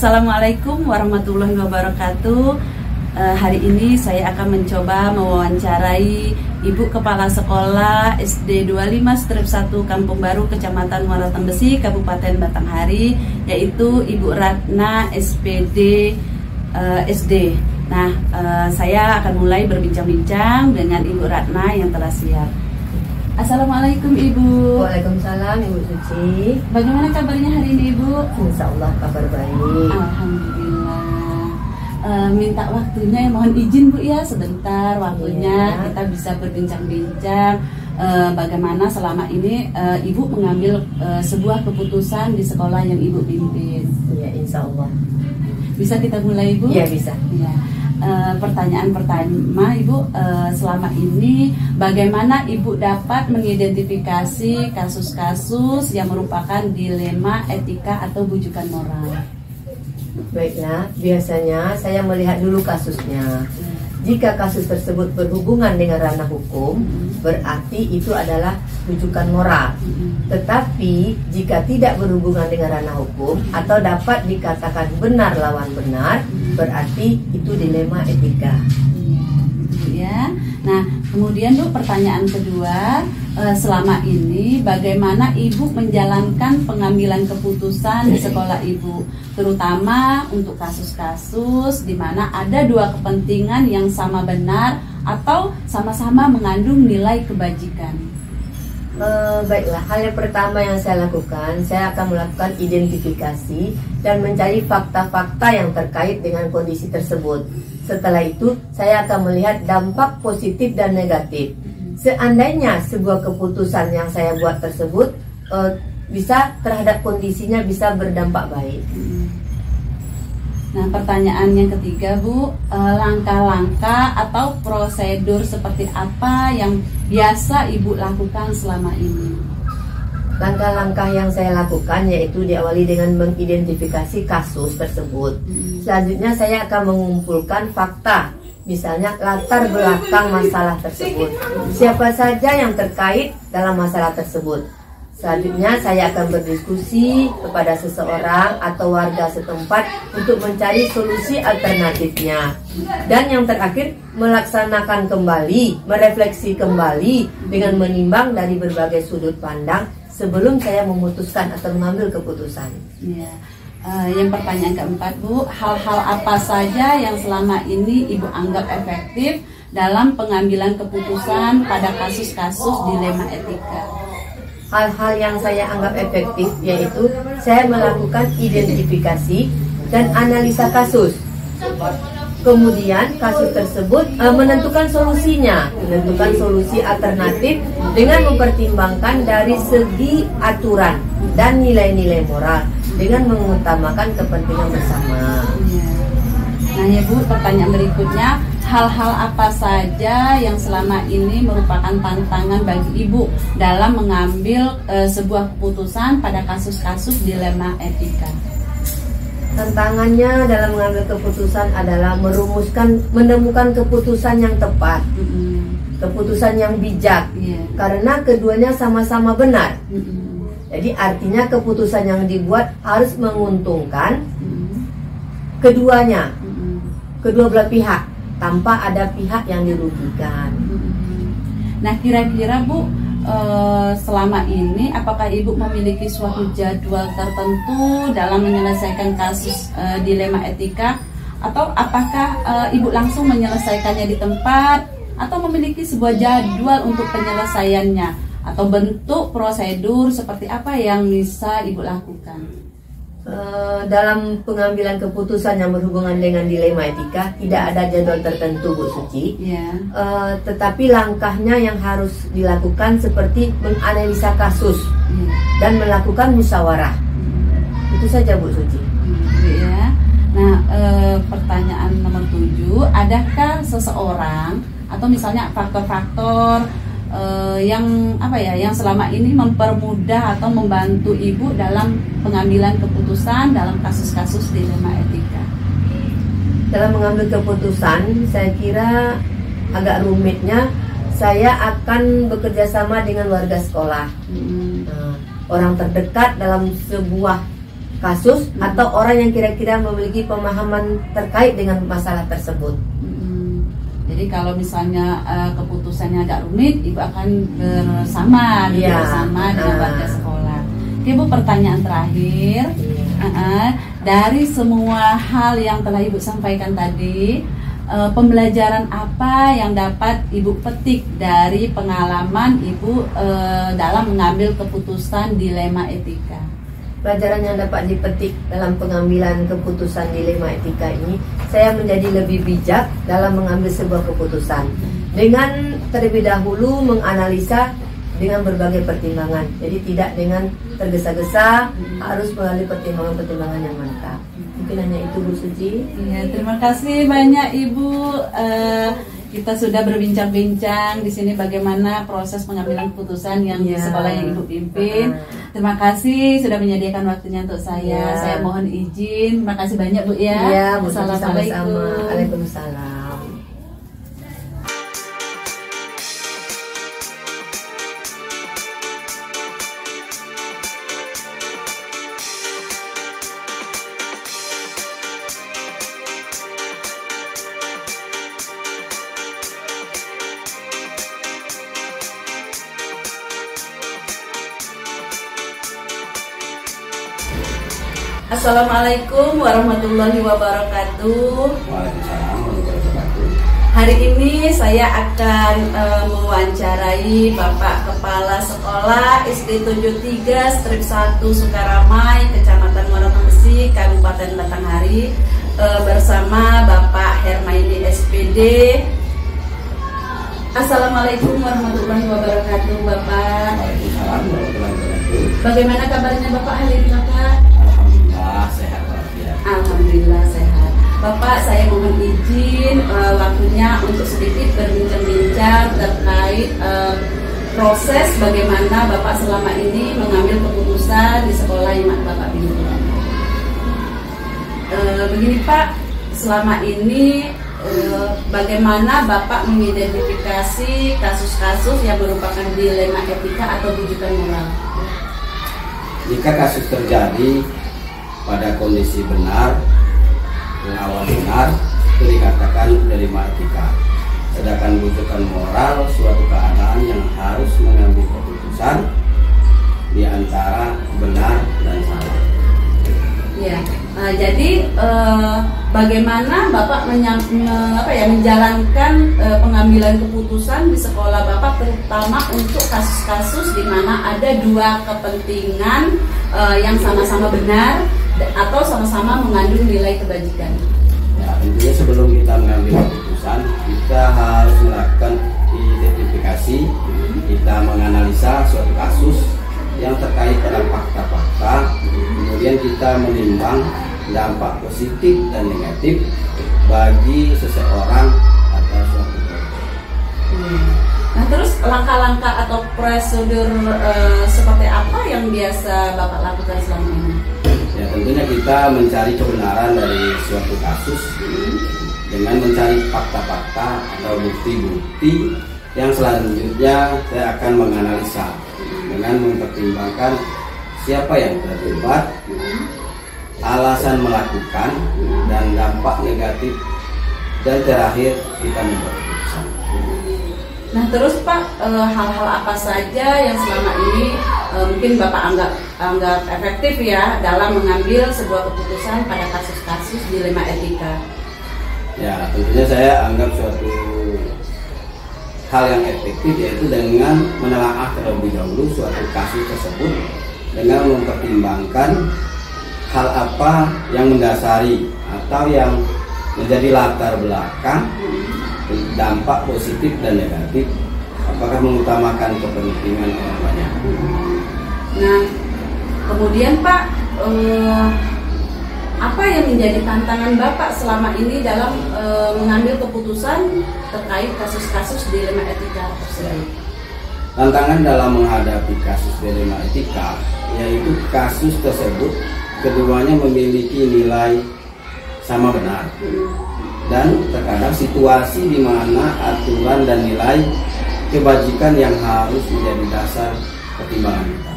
Assalamualaikum warahmatullahi wabarakatuh. Hari ini saya akan mencoba mewawancarai Ibu Kepala Sekolah SD 25/1 Kampung Baru, Kecamatan Muara Tembesi, Kabupaten Batanghari, yaitu Ibu Ratna SPD SD. Nah, saya akan mulai berbincang-bincang dengan Ibu Ratna yang telah siap. Assalamualaikum Ibu. Waalaikumsalam Ibu Suci. Bagaimana kabarnya hari ini Ibu? Insya Allah kabar baik. Alhamdulillah. Minta waktunya, mohon izin Bu ya, sebentar waktunya kita bisa berbincang-bincang bagaimana selama ini Ibu mengambil sebuah keputusan di sekolah yang Ibu pimpin. Iya, Insya Allah. Bisa kita mulai Ibu? Iya, bisa. Ya. Pertanyaan pertama Ibu, selama ini bagaimana Ibu dapat mengidentifikasi kasus-kasus yang merupakan dilema etika atau bujukan moral? Baiklah, biasanya saya melihat dulu kasusnya. Jika kasus tersebut berhubungan dengan ranah hukum, berarti itu adalah rujukan moral. Tetapi jika tidak berhubungan dengan ranah hukum atau dapat dikatakan benar lawan benar, berarti itu dilema etika. Ya. Nah, kemudian Bu, pertanyaan kedua, selama ini bagaimana Ibu menjalankan pengambilan keputusan di sekolah Ibu, terutama untuk kasus-kasus di mana ada dua kepentingan yang sama benar atau sama-sama mengandung nilai kebajikan? Baiklah, hal yang pertama yang saya lakukan, saya akan melakukan identifikasi dan mencari fakta-fakta yang terkait dengan kondisi tersebut. Setelah itu, saya akan melihat dampak positif dan negatif. Seandainya sebuah keputusan yang saya buat tersebut bisa terhadap kondisinya bisa berdampak baik. Nah, pertanyaan yang ketiga Bu, langkah-langkah atau prosedur seperti apa yang biasa Ibu lakukan selama ini? Langkah-langkah yang saya lakukan yaitu diawali dengan mengidentifikasi kasus tersebut. Selanjutnya saya akan mengumpulkan fakta, misalnya latar belakang masalah tersebut, siapa saja yang terkait dalam masalah tersebut. Selanjutnya saya akan berdiskusi kepada seseorang atau warga setempat untuk mencari solusi alternatifnya. Dan yang terakhir, melaksanakan kembali, merefleksi kembali dengan menimbang dari berbagai sudut pandang sebelum saya memutuskan atau mengambil keputusan. Ya. Yang pertanyaan keempat Bu, hal-hal apa saja yang selama ini Ibu anggap efektif dalam pengambilan keputusan pada kasus-kasus dilema etika? Hal-hal yang saya anggap efektif yaitu saya melakukan identifikasi dan analisa kasus. Kemudian kasus tersebut menentukan solusinya, menentukan solusi alternatif dengan mempertimbangkan dari segi aturan dan nilai-nilai moral dengan mengutamakan kepentingan bersama. Nah ya Bu, pertanyaan berikutnya, hal-hal apa saja yang selama ini merupakan tantangan bagi Ibu dalam mengambil sebuah keputusan pada kasus-kasus dilema etika? Tantangannya dalam mengambil keputusan adalah menemukan keputusan yang tepat, keputusan yang bijak, karena keduanya sama-sama benar. Jadi artinya keputusan yang dibuat harus menguntungkan keduanya, kedua belah pihak, tanpa ada pihak yang dirugikan. Nah, kira-kira Bu, selama ini apakah Ibu memiliki suatu jadwal tertentu dalam menyelesaikan kasus dilema etika, atau apakah Ibu langsung menyelesaikannya di tempat atau memiliki sebuah jadwal untuk penyelesaiannya, atau bentuk prosedur seperti apa yang bisa Ibu lakukan? Dalam pengambilan keputusan yang berhubungan dengan dilema etika tidak ada jadwal tertentu Bu Suci, tetapi langkahnya yang harus dilakukan seperti menganalisa kasus dan melakukan musyawarah. Itu saja Bu Suci. Ya. Nah, pertanyaan nomor 7, adakah seseorang atau misalnya faktor-faktor yang selama ini mempermudah atau membantu Ibu dalam pengambilan keputusan dalam kasus-kasus dilema etika? Dalam mengambil keputusan, saya kira agak rumitnya saya akan bekerja sama dengan warga sekolah, orang terdekat dalam sebuah kasus atau orang yang kira-kira memiliki pemahaman terkait dengan masalah tersebut. Jadi kalau misalnya keputusannya agak rumit, Ibu akan bersama dengan warga sekolah. Oke Bu, pertanyaan terakhir. Dari semua hal yang telah Ibu sampaikan tadi, pembelajaran apa yang dapat Ibu petik dari pengalaman Ibu dalam mengambil keputusan dilema etika? Pelajaran yang dapat dipetik dalam pengambilan keputusan dilema etika ini, saya menjadi lebih bijak dalam mengambil sebuah keputusan dengan terlebih dahulu menganalisa dengan berbagai pertimbangan. Jadi tidak dengan tergesa-gesa, harus melalui pertimbangan-pertimbangan yang mantap. Mungkin hanya itu Bu Suci. Ya, terima kasih banyak Ibu. Kita sudah berbincang-bincang di sini bagaimana proses pengambilan keputusan yang di sekolah yang Ibu pimpin. Terima kasih sudah menyediakan waktunya untuk saya. Saya mohon izin. Terima kasih banyak Bu ya. Iya, Bu, Assalamualaikum. sama-sama. Waalaikumsalam. Assalamualaikum warahmatullahi wabarakatuh. Waalaikumsalam warahmatullahi wabarakatuh. Hari ini saya akan mewawancarai Bapak Kepala Sekolah SD 73 Strip 1 Sukaramai, Kecamatan Muara Besi, Kabupaten Batanghari, bersama Bapak Hermaidi SPD. Assalamualaikum warahmatullahi wabarakatuh, Bapak. Waalaikumsalam warahmatullahi wabarakatuh. Bagaimana kabarnya Bapak hari ini, Bapak? Alhamdulillah sehat walafiat. Alhamdulillah sehat. Bapak, saya mohon izin waktunya untuk sedikit berbincang-bincang terkait proses bagaimana Bapak selama ini mengambil keputusan di sekolah yang Bapak pimpin. Begini Pak, selama ini bagaimana Bapak mengidentifikasi kasus-kasus yang merupakan dilema etika atau rujukan moral? Jika kasus terjadi pada kondisi benar, melawan benar, itu dikatakan dilema etika. Sedangkan rujukan moral suatu keadaan yang harus mengambil keputusan di antara benar dan salah. Ya, jadi bagaimana Bapak menjalankan pengambilan keputusan di sekolah Bapak, terutama untuk kasus-kasus di mana ada dua kepentingan yang sama-sama benar atau sama-sama mengandung nilai kebajikan? Ya, tentunya sebelum kita mengambil keputusan, kita harus melakukan identifikasi, kita menganalisa suatu kasus yang terkait dengan fakta-fakta, kemudian kita menimbang dampak positif dan negatif bagi seseorang atau suatu kelompok. Nah, terus langkah-langkah atau prosedur seperti apa yang biasa Bapak lakukan selama ini? Ya, tentunya kita mencari kebenaran dari suatu kasus dengan mencari fakta-fakta atau bukti-bukti yang selanjutnya saya akan menganalisa dengan mempertimbangkan siapa yang terlibat, alasan melakukan, dan dampak negatif, dan terakhir kita membuat keputusan. Nah terus Pak, hal-hal apa saja yang selama ini mungkin Bapak anggap efektif ya dalam mengambil sebuah keputusan pada kasus-kasus dilema etika? Ya, tentunya saya anggap suatu hal yang efektif yaitu dengan menelaah terlebih dahulu suatu kasus tersebut dengan mempertimbangkan hal apa yang mendasari atau yang menjadi latar belakang dampak positif dan negatif, apakah mengutamakan kepentingan orang banyak. Nah kemudian Pak, apa yang menjadi tantangan Bapak selama ini dalam mengambil keputusan terkait kasus-kasus dilema etika tersebut? Tantangan dalam menghadapi kasus dilema etika yaitu kasus tersebut keduanya memiliki nilai sama benar, dan terkadang situasi di mana aturan dan nilai kebajikan yang harus menjadi dasar pertimbangan kita.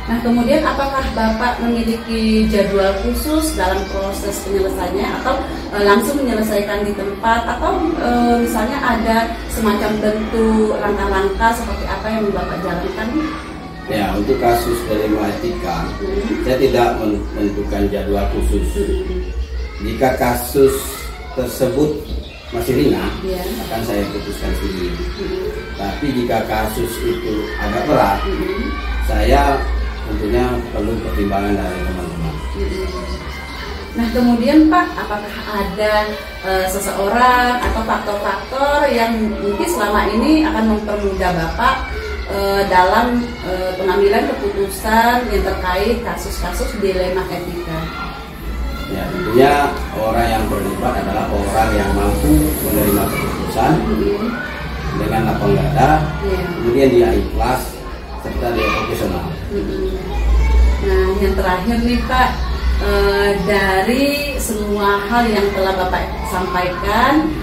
Nah, kemudian apakah Bapak memiliki jadwal khusus dalam proses penyelesaiannya atau langsung menyelesaikan di tempat atau misalnya ada semacam bentuk langkah-langkah seperti apa yang Bapak jalankan? Ya, untuk kasus dilema etika, saya tidak menentukan jadwal khusus. Jika kasus tersebut masih ringan, akan saya putuskan sendiri. Tapi jika kasus itu agak berat, saya tentunya perlu pertimbangan dari teman-teman. Nah, kemudian Pak, apakah ada seseorang atau faktor-faktor yang mungkin selama ini akan mempermudah Bapak dalam pengambilan keputusan yang terkait kasus-kasus dilema etika? Ya, tentunya orang yang terlibat adalah orang yang mampu menerima keputusan dengan lapang dada, kemudian dia ikhlas serta dia profesional. Nah, yang terakhir nih Pak, dari semua hal yang telah Bapak sampaikan,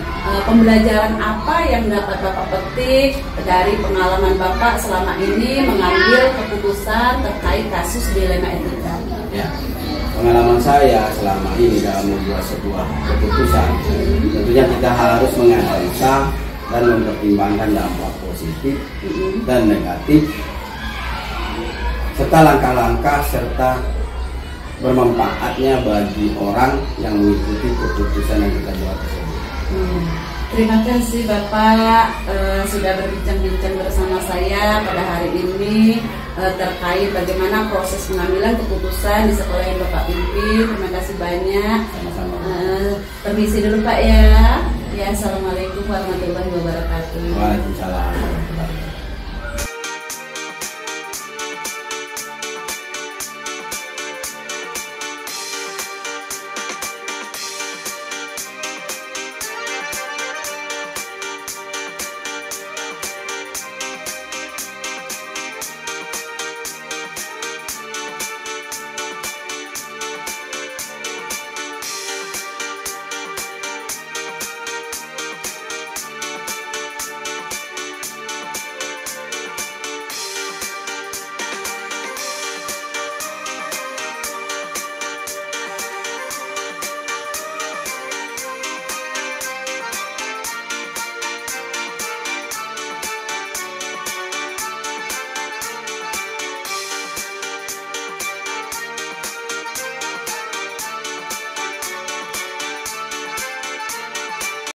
pembelajaran apa yang dapat Bapak petik dari pengalaman Bapak selama ini mengambil keputusan terkait kasus dilema etika? Ya, pengalaman saya selama ini dalam membuat sebuah keputusan, tentunya kita harus menganalisa dan mempertimbangkan dampak positif dan negatif serta langkah-langkah serta bermanfaatnya bagi orang yang mengikuti keputusan yang kita buat tersebut. Terima kasih Bapak sudah berbincang-bincang bersama saya pada hari ini terkait bagaimana proses pengambilan keputusan di sekolah yang Bapak pimpin. Terima kasih banyak. Sama-sama. Permisi dulu Pak ya. Ya, assalamualaikum warahmatullahi wabarakatuh. Waalaikumsalam.